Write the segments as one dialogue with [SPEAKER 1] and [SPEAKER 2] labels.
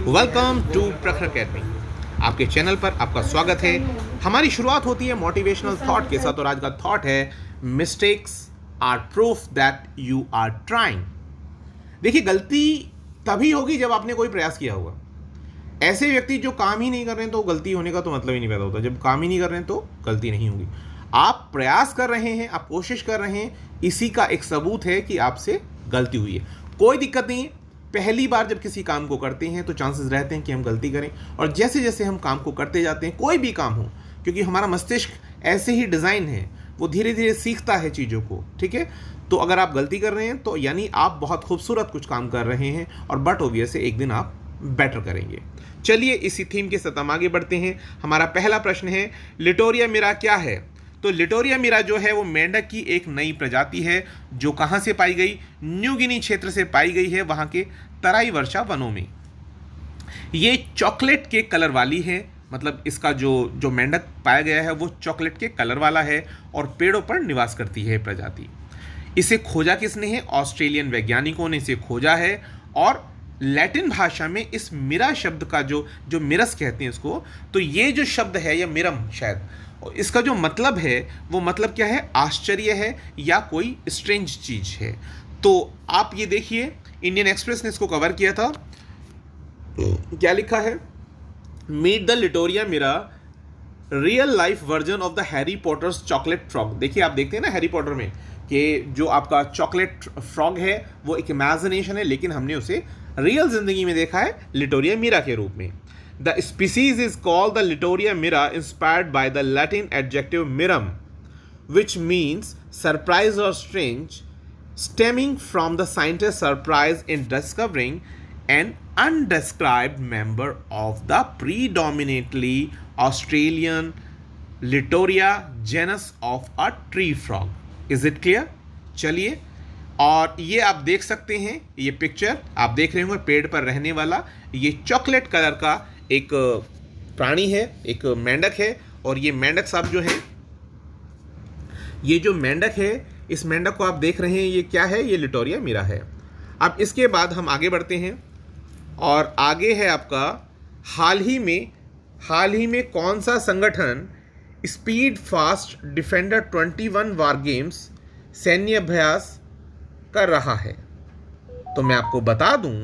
[SPEAKER 1] Welcome to प्रखर academy. आपके channel पर आपका स्वागत है। हमारी शुरुआत होती है मोटिवेशनल थॉट के साथ और आज का थॉट है mistakes are proof that you are trying. देखिए, गलती तभी होगी जब आपने कोई प्रयास किया होगा। ऐसे व्यक्ति जो काम ही नहीं कर रहे हैं तो गलती होने का तो मतलब ही नहीं पैदा होता। जब काम ही नहीं कर रहे हैं तो गलती नहीं होगी। आप प्रयास कर रहे हैं, आप कोशिश कर रहे हैं, इसी का एक सबूत है कि आपसे गलती हुई है। कोई दिक्कत नहीं है। पहली बार जब किसी काम को करते हैं तो चांसेस रहते हैं कि हम गलती करें, और जैसे जैसे हम काम को करते जाते हैं, कोई भी काम हो, क्योंकि हमारा मस्तिष्क ऐसे ही डिज़ाइन है, वो धीरे धीरे सीखता है चीज़ों को। ठीक है, तो अगर आप गलती कर रहे हैं तो यानी आप बहुत खूबसूरत कुछ काम कर रहे हैं और बट ऑब्वियस है एक दिन आप बेटर करेंगे। चलिए इसी थीम के साथ हम आगे बढ़ते हैं। हमारा पहला प्रश्न है, लिटोरिया मिरा क्या है? तो लिटोरिया मिरा जो है वो मेंढक की एक नई प्रजाति है जो कहाँ से पाई गई? न्यू गिनी क्षेत्र से पाई गई है, वहाँ के तराई वर्षा वनों में। ये चॉकलेट के कलर वाली है, मतलब इसका जो मेंढक पाया गया है वो चॉकलेट के कलर वाला है और पेड़ों पर निवास करती है प्रजाति। इसे खोजा किसने है? ऑस्ट्रेलियन वैज्ञानिकों ने इसे खोजा है। और लैटिन भाषा में इस मिरा शब्द का जो मिरस कहते हैं इसको, तो ये जो शब्द है या मिरम शायद, इसका जो मतलब है वो मतलब क्या है? आश्चर्य है या कोई स्ट्रेंज चीज है। तो आप ये देखिए, इंडियन एक्सप्रेस ने इसको कवर किया था। क्या लिखा है? Meet the Litoria mira, real life version of the Harry Potter's chocolate frog. देखिए, आप देखते हैं ना हैरी पॉटर में कि जो आपका चॉकलेट फ्रॉग है वो एक इमेजिनेशन है, लेकिन हमने उसे रियल जिंदगी में देखा है लिटोरिया मिरा के रूप में। The species is called the Litoria mira, inspired by the Latin adjective mirum, which means surprise or strange, stemming from the scientist's surprise in discovering an undescribed member of the predominantly Australian Litoria genus of a tree frog. Is it clear? चलिए, और ये आप देख सकते हैं, ये picture आप देख रहे होंगे, पेड़ पर रहने वाला ये चॉकलेट कलर का एक प्राणी है, एक मेंढक है। और ये मेंढक साहब जो है, ये जो मेंढक है, इस मेंढक को आप देख रहे हैं, ये क्या है? ये लिटोरिया मिरा है। अब इसके बाद हम आगे बढ़ते हैं और आगे है आपका हाल ही में कौन सा संगठन स्पीड फास्ट डिफेंडर 21 वार गेम्स सैन्य अभ्यास कर रहा है? तो मैं आपको बता दूं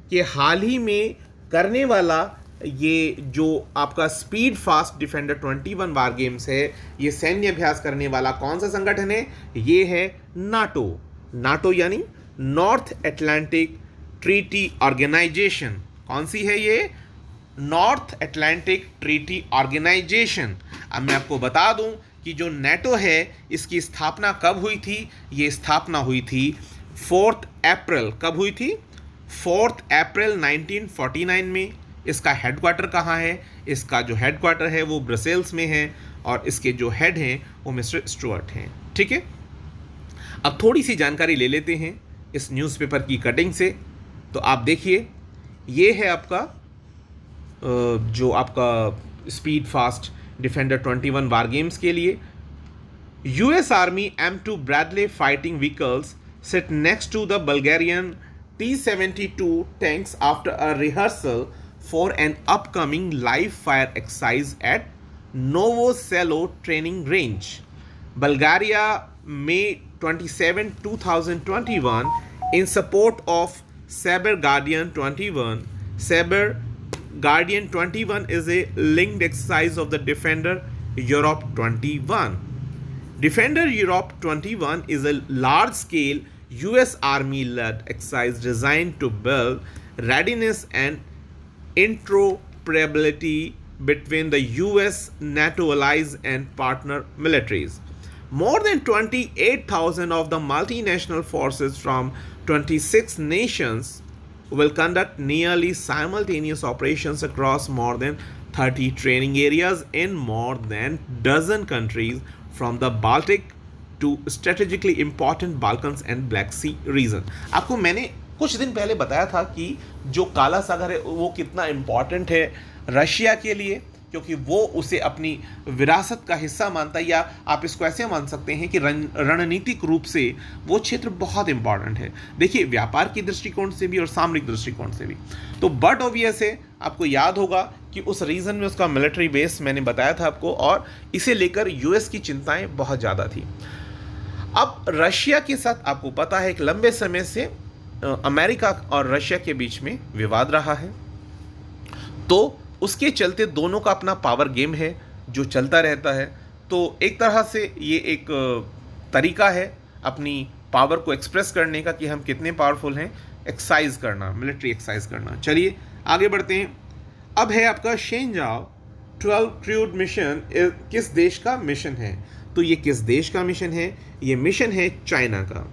[SPEAKER 1] कि हाल ही में करने वाला ये जो आपका स्पीड फास्ट डिफेंडर 21 वार गेम्स है, ये सैन्य अभ्यास करने वाला कौन सा संगठन है? ये है नाटो। नाटो यानी नॉर्थ अटलांटिक ट्रीटी ऑर्गेनाइजेशन। कौन सी है ये? North Atlantic Treaty Organization. अब मैं आपको बता दूं कि जो नाटो है इसकी स्थापना कब हुई थी? ये स्थापना हुई थी 4 अप्रैल। कब हुई थी? 4 अप्रैल 1949 में। इसका हेडक्वार्टर कहाँ है? इसका जो हेडक्वार्टर है वो ब्रसेल्स में है और इसके जो हेड हैं वो मिस्टर स्टुअर्ट हैं। ठीक है, अब थोड़ी सी जानकारी ले लेते हैं इस न्यूज़पेपर की कटिंग से। तो आप देखिए, ये है आपका जो आपका स्पीड फास्ट डिफेंडर 21 वार गेम्स के लिए US army M2 Bradley fighting vehicles sit next to the Bulgarian T-72 tanks after a rehearsal for an upcoming live fire exercise at Novoselo training range. Bulgaria, May 27, 2021, in support of Saber Guardian 21. Saber Guardian 21 is a linked exercise of the Defender Europe 21. Defender Europe 21 is a large-scale US Army-led exercise designed to build readiness and interoperability between the US, NATO allies and partner militaries. More than 28,000 of the multinational forces from 26 nations will conduct nearly simultaneous operations across more than 30 training areas in more than dozen countries, from the Baltic to strategically important Balkans and Black Sea region. आपको मैंने कुछ दिन पहले बताया था कि जो काला सागर है वो कितना इम्पॉर्टेंट है रशिया के लिए, क्योंकि वो उसे अपनी विरासत का हिस्सा मानता है, या आप इसको ऐसे मान सकते हैं कि रणनीतिक रूप से वो क्षेत्र बहुत इंपॉर्टेंट है। देखिए, व्यापार की दृष्टिकोण से भी और सामरिक दृष्टिकोण से भी। तो बट ऑब्वियस है, आपको याद होगा कि उस रीजन में उसका मिलिट्री बेस मैंने बताया था आपको, और इसे लेकर यूएस की चिंताएं बहुत ज़्यादा थी। अब रशिया के साथ आपको पता है एक लंबे समय से अमेरिका और रशिया के बीच में विवाद रहा है, तो उसके चलते दोनों का अपना पावर गेम है जो चलता रहता है। तो एक तरह से ये एक तरीका है अपनी पावर को एक्सप्रेस करने का कि हम कितने पावरफुल हैं, एक्सरसाइज करना, मिलिट्री एक्सरसाइज करना। चलिए आगे बढ़ते हैं। अब है आपका शेंजाओ 12 क्रूड मिशन। किस देश का मिशन है? तो ये किस देश का मिशन है? ये मिशन है चाइना का।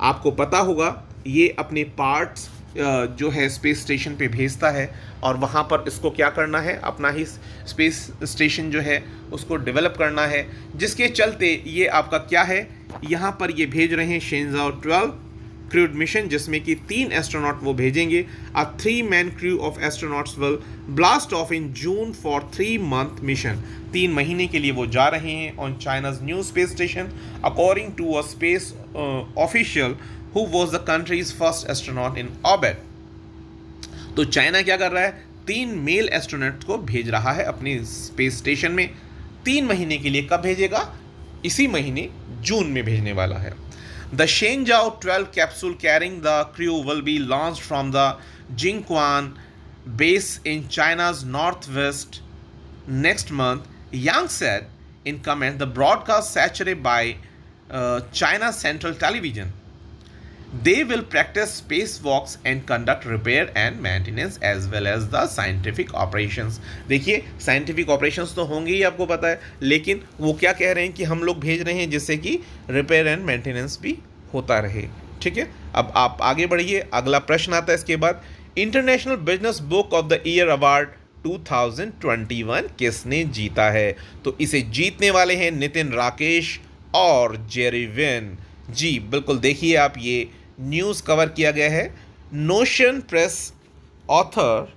[SPEAKER 1] आपको पता होगा ये अपने पार्ट्स जो है स्पेस स्टेशन पे भेजता है, और वहाँ पर इसको क्या करना है, अपना ही स्पेस स्टेशन जो है उसको डेवलप करना है, जिसके चलते ये आपका क्या है, यहाँ पर ये भेज रहे हैं शेंजाओ 12 क्रूड मिशन, जिसमें कि 3 एस्ट्रोनॉट वो भेजेंगे। अ 3-man crew of astronauts will blast off in June for 3-month mission। 3 महीने के लिए वो जा रहे हैं on China's new space station, according to a space official who was the country's first astronaut in orbit। तो चाइना क्या कर रहा है, 3 मेल एस्ट्रोनॉट को भेज रहा है अपने स्पेस स्टेशन में 3 महीने के लिए। कब भेजेगा? इसी महीने जून में भेजने वाला है। The Shenzhou 12 capsule carrying the crew will be launched from the Jingquan base in China's northwest next month, Yang said in comment. The broadcast saturated by China Central Television. They will practice spacewalks and conduct repair and maintenance as well as the scientific operations। देखिए, scientific operations तो होंगे ही, आपको पता है, लेकिन वो क्या कह रहे हैं कि हम लोग भेज रहे हैं जिससे कि रिपेयर एंड मेंटेनेंस भी होता रहे। ठीक है, अब आप आगे बढ़िए। अगला प्रश्न आता है इसके बाद, international business book of the year award 2021 किसने जीता है? तो इसे जीतने वाले हैं नितिन राकेश और जेरी विन। जी बिल्कुल, देखिए आप, ये न्यूज़ कवर किया गया है। Notion press author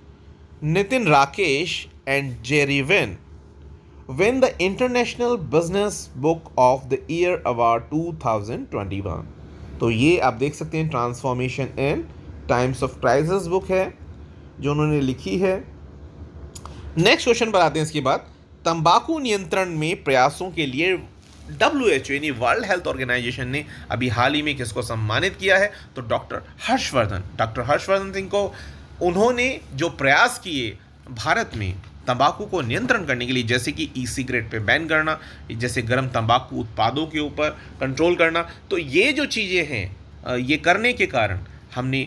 [SPEAKER 1] Nitin Rakesh and Jerry win win the international business book of the year award 2021। तो ये आप देख सकते हैं, transformation in times of crisis book है जो उन्होंने लिखी है। नेक्स्ट क्वेश्चन पर आते हैं इसके बाद, तंबाकू नियंत्रण में प्रयासों के लिए WHO यानी वर्ल्ड हेल्थ ऑर्गेनाइजेशन ने अभी हाल ही में किसको सम्मानित किया है? तो डॉक्टर हर्षवर्धन सिंह को। उन्होंने जो प्रयास किए भारत में तंबाकू को नियंत्रण करने के लिए, जैसे कि ई सिगरेट पे बैन करना, जैसे गर्म तंबाकू उत्पादों के ऊपर कंट्रोल करना, तो ये जो चीज़ें हैं, ये करने के कारण हमने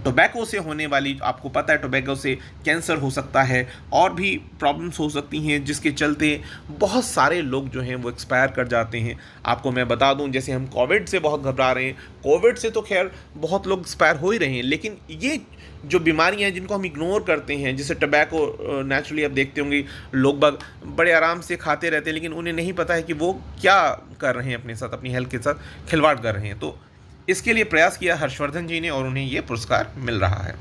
[SPEAKER 1] टोबैको से होने वाली, आपको पता है टोबैको से कैंसर हो सकता है और भी प्रॉब्लम्स हो सकती हैं, जिसके चलते बहुत सारे लोग जो हैं वो एक्सपायर कर जाते हैं। आपको मैं बता दूं, जैसे हम कोविड से बहुत घबरा रहे हैं, कोविड से तो खैर बहुत लोग एक्सपायर हो ही रहे हैं, लेकिन ये जो बीमारियां हैं जिनको हम इग्नोर करते हैं, जैसे टोबैको, नेचुरली आप देखते होंगे लोग बड़े आराम से खाते रहते हैं, लेकिन उन्हें नहीं पता है कि वो क्या कर रहे हैं अपने साथ, अपनी हेल्थ के साथ खिलवाड़ कर रहे हैं। तो इसके लिए प्रयास किया हर्षवर्धन जी ने और उन्हें ये पुरस्कार मिल रहा है।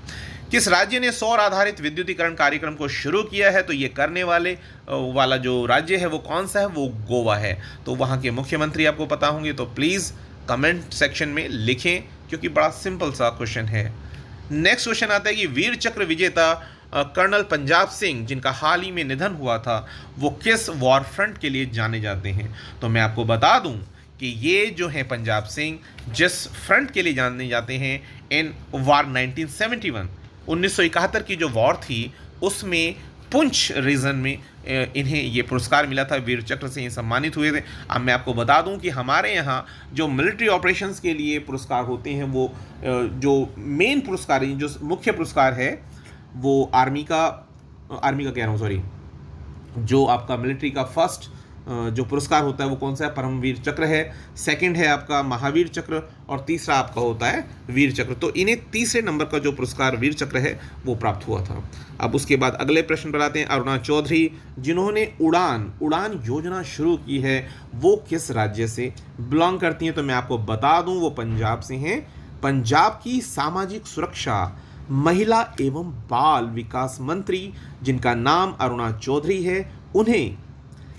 [SPEAKER 1] किस राज्य ने सौर आधारित विद्युतीकरण कार्यक्रम को शुरू किया है? तो ये करने वाला जो राज्य है वो कौन सा है? वो गोवा है। तो वहाँ के मुख्यमंत्री आपको पता होंगे, तो प्लीज़ कमेंट सेक्शन में लिखें, क्योंकि बड़ा सिंपल सा क्वेश्चन है। नेक्स्ट क्वेश्चन आता है कि वीर चक्र विजेता कर्नल पंजाब सिंह, जिनका हाल ही में निधन हुआ था, वो किस वॉर फ्रंट के लिए जाने जाते हैं? तो मैं आपको बता दूं कि ये जो है पंजाब सिंह जिस फ्रंट के लिए जाने जाते हैं, इन वार 1971 की जो वॉर थी, उसमें पुंछ रीजन में इन्हें ये पुरस्कार मिला था, वीर चक्र से ये सम्मानित हुए थे। अब मैं आपको बता दूं कि हमारे यहाँ जो मिलिट्री ऑपरेशंस के लिए पुरस्कार होते हैं, वो जो मेन पुरस्कार, जो मुख्य पुरस्कार है, वो आर्मी का कह रहा हूँ, सॉरी, जो आपका मिलिट्री का फर्स्ट जो पुरस्कार होता है वो कौन सा है? परमवीर चक्र है। सेकंड है आपका महावीर चक्र, और तीसरा आपका होता है वीर चक्र। तो इन्हें तीसरे नंबर का जो पुरस्कार वीर चक्र है वो प्राप्त हुआ था। अब उसके बाद अगले प्रश्न पर आते हैं। अरुणा चौधरी, जिन्होंने उड़ान योजना शुरू की है, वो किस राज्य से बिलोंग करती हैं? तो मैं आपको बता दूं, वो पंजाब से हैं। पंजाब की सामाजिक सुरक्षा, महिला एवं बाल विकास मंत्री, जिनका नाम अरुणा चौधरी है, उन्हें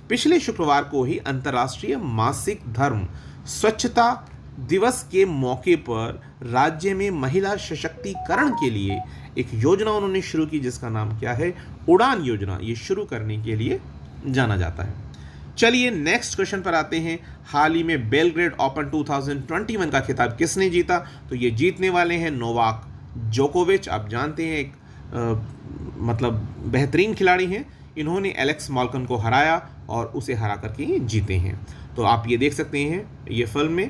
[SPEAKER 1] पिछले शुक्रवार को ही अंतर्राष्ट्रीय मासिक धर्म स्वच्छता दिवस के मौके पर राज्य में महिला सशक्तिकरण के लिए एक योजना उन्होंने शुरू की, जिसका नाम क्या है, उड़ान योजना। ये शुरू करने के लिए जाना जाता है। चलिए नेक्स्ट क्वेश्चन पर आते हैं। हाल ही में बेलग्रेड ओपन 2021 का खिताब किसने जीता? तो ये जीतने वाले हैं नोवाक जोकोविच। आप जानते हैं एक मतलब बेहतरीन खिलाड़ी हैं। इन्होंने एलेक्स मॉल्कन को हराया और उसे हरा करके ये जीते हैं। तो आप ये देख सकते हैं ये फिल्म में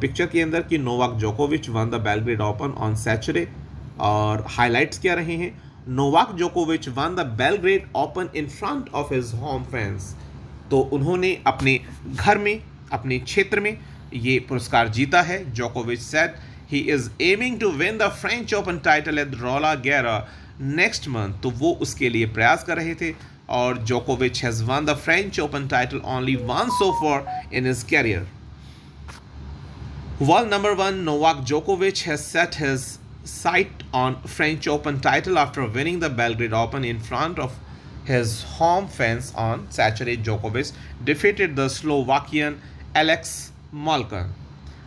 [SPEAKER 1] पिक्चर के अंदर कि नोवाक जोकोविच one the Belgrade open on Saturday, और हाइलाइट्स क्या रहे हैं? नोवाक जोकोविच one the Belgrade open in front of his home fans. तो उन्होंने अपने घर में, अपने क्षेत्र में ये पुरस्कार जीता है। जोकोविच said he is aiming to win the French Open title at Roland Garros next month. तो वो उसके लिए प्रयास कर रहे थे, और जोकोविच has one the French Open title only once so far in his career. World number one Novak Djokovic has set his sight on French Open title after winning the Belgrade Open in front of his home fans on Saturday. Djokovic defeated the Slovakian Alex Molcan.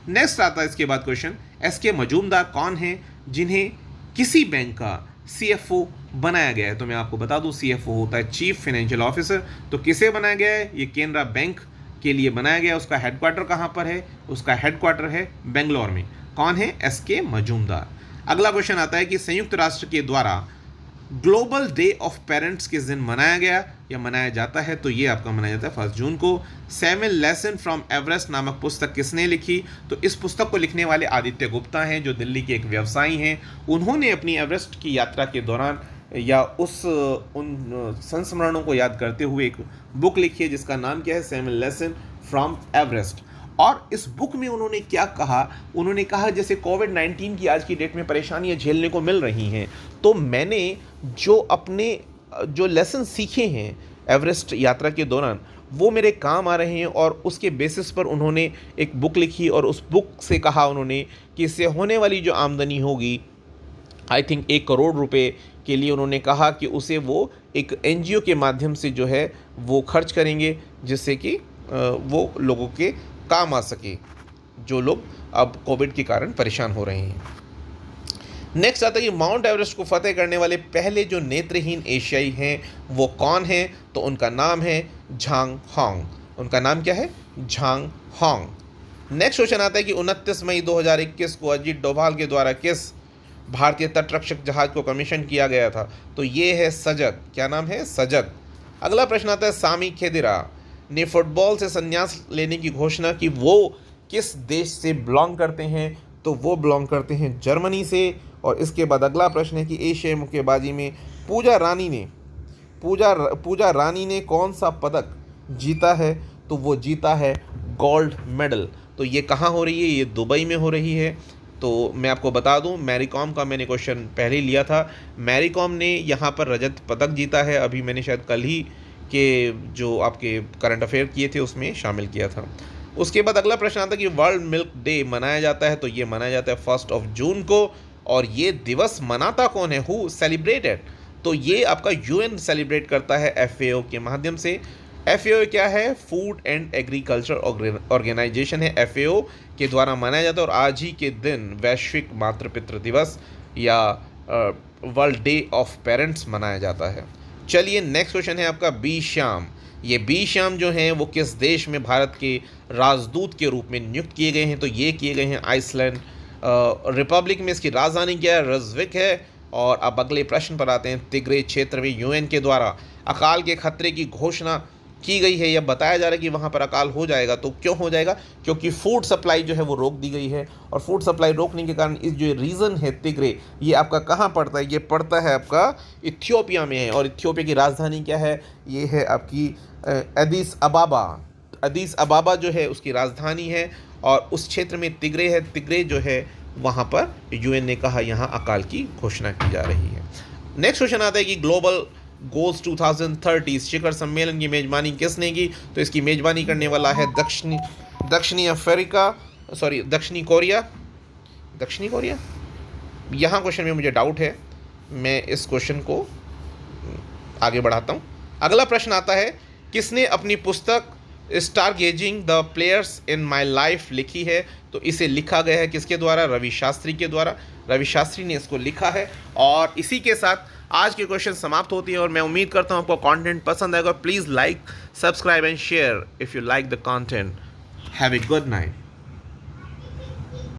[SPEAKER 1] Next आता है इसके बाद question, SK Majumdar कौन हैं जिन्हें किसी bank का CFO बनाया गया है? तो मैं आपको बता दूं सीएफओ होता है चीफ फाइनेंशियल ऑफिसर। तो किसे बनाया गया है? ये केनरा बैंक के लिए बनाया गया। उसका हेडक्वार्टर कहाँ पर है? उसका हेडक्वार्टर है बेंगलोर में। कौन है? एसके मजूमदार। अगला क्वेश्चन आता है कि संयुक्त राष्ट्र के द्वारा ग्लोबल डे ऑफ पेरेंट्स किस दिन मनाया गया या मनाया जाता है? तो ये आपका मनाया जाता है 1 जून को। 7 लेसन फ्रॉम एवरेस्ट नामक पुस्तक किसने लिखी? तो इस पुस्तक को लिखने वाले आदित्य गुप्ता हैं, जो दिल्ली के एक व्यवसायी हैं। उन्होंने अपनी एवरेस्ट की यात्रा के दौरान या उन संस्मरणों को याद करते हुए एक बुक लिखी है जिसका नाम क्या है? 7 लेसन फ्रॉम एवरेस्ट। और इस बुक में उन्होंने क्या कहा? उन्होंने कहा जैसे कोविड-19 की आज की डेट में परेशानियां झेलने को मिल रही हैं, तो मैंने जो लेसन सीखे हैं एवरेस्ट यात्रा के दौरान वो मेरे काम आ रहे हैं, और उसके बेसिस पर उन्होंने एक बुक लिखी। और उस बुक से कहा उन्होंने कि इससे होने वाली जो आमदनी होगी, आई थिंक 1 करोड़ रुपए के लिए, उन्होंने कहा कि उसे वो एक एनजीओ के माध्यम से जो है वो खर्च करेंगे, जिससे कि वो लोगों के काम आ सके जो लोग अब कोविड के कारण परेशान हो रहे हैं। नेक्स्ट आता है कि माउंट एवरेस्ट को फतेह करने वाले पहले जो नेत्रहीन एशियाई हैं वो कौन हैं? तो उनका नाम है झांग होंग। उनका नाम क्या है? झांग होंग। नेक्स्ट क्वेश्चन आता है कि 29 मई 2021 को अजीत डोभाल के द्वारा किस भारतीय तटरक्षक जहाज को कमीशन किया गया था? तो ये है सजग। क्या नाम है? सजग। अगला प्रश्न आता है सामी खेदिरा ने फुटबॉल से संन्यास लेने की घोषणा की, वो किस देश से बिलोंग करते हैं? तो वो बिलोंग करते हैं जर्मनी से। और इसके बाद अगला प्रश्न है कि एशियाई मुक्केबाजी में पूजा रानी ने कौन सा पदक जीता है? तो वो जीता है गोल्ड मेडल। तो ये कहाँ हो रही है? ये दुबई में हो रही है। तो मैं आपको बता दूं, मैरी कॉम का मैंने क्वेश्चन पहले ही लिया था। मैरी कॉम ने यहाँ पर रजत पदक जीता है। अभी मैंने शायद कल ही के जो आपके करंट अफेयर किए थे उसमें शामिल किया था। उसके बाद अगला प्रश्न आता है कि वर्ल्ड मिल्क डे मनाया जाता है? तो ये मनाया जाता है 1 जून को। और ये दिवस मनाता कौन है? Who celebrated? तो ये आपका यूएन सेलिब्रेट करता है एफएओ के माध्यम से। एफएओ क्या है? फूड एंड एग्रीकल्चर ऑर्गेनाइजेशन है, एफएओ के द्वारा मनाया जाता है। और आज ही के दिन वैश्विक मातृ पितृ दिवस या वर्ल्ड डे ऑफ पेरेंट्स मनाया जाता है। चलिए नेक्स्ट क्वेश्चन है आपका बी श्याम। ये बी श्याम जो हैं वो किस देश में भारत के राजदूत के रूप में नियुक्त किए गए हैं? तो ये किए गए हैं आइसलैंड रिपब्लिक में। इसकी राजधानी क्या है? रेयकविक है। और अब अगले प्रश्न पर आते हैं। तिग्रे क्षेत्र में यूएन के द्वारा अकाल के खतरे की घोषणा की गई है या बताया जा रहा है कि वहाँ पर अकाल हो जाएगा। तो क्यों हो जाएगा? क्योंकि फूड सप्लाई जो है वो रोक दी गई है। और फूड सप्लाई रोकने के कारण इस जो रीजन है तिग्रे, ये आपका कहाँ पड़ता है? ये पड़ता है आपका इथियोपिया में है। और इथियोपिया की राजधानी क्या है? ये है आपकी एडिस अबाबा। एडिस अबाबा जो है उसकी राजधानी है। और उस क्षेत्र में तिग्रे है। तिग्रे जो है वहाँ पर यूएन ने कहा यहाँ अकाल की घोषणा की जा रही है। नेक्स्ट क्वेश्चन आता है कि ग्लोबल गोल्स 2030 शिखर सम्मेलन की मेजबानी किसने की? तो इसकी मेजबानी करने वाला है दक्षिणी कोरिया। यहाँ क्वेश्चन में मुझे डाउट है, मैं इस क्वेश्चन को आगे बढ़ाता हूँ। अगला प्रश्न आता है, किसने अपनी पुस्तक star gazing the players in my life लिखी है? तो इसे लिखा गया है किसके द्वारा? रवि शास्त्री के द्वारा। रवि शास्त्री ने इसको लिखा है। और इसी के साथ आज के क्वेश्चन समाप्त होती है और मैं उम्मीद करता हूँ आपको कंटेंट पसंद आएगा। Please like, subscribe and share if you like the content. Have a good night.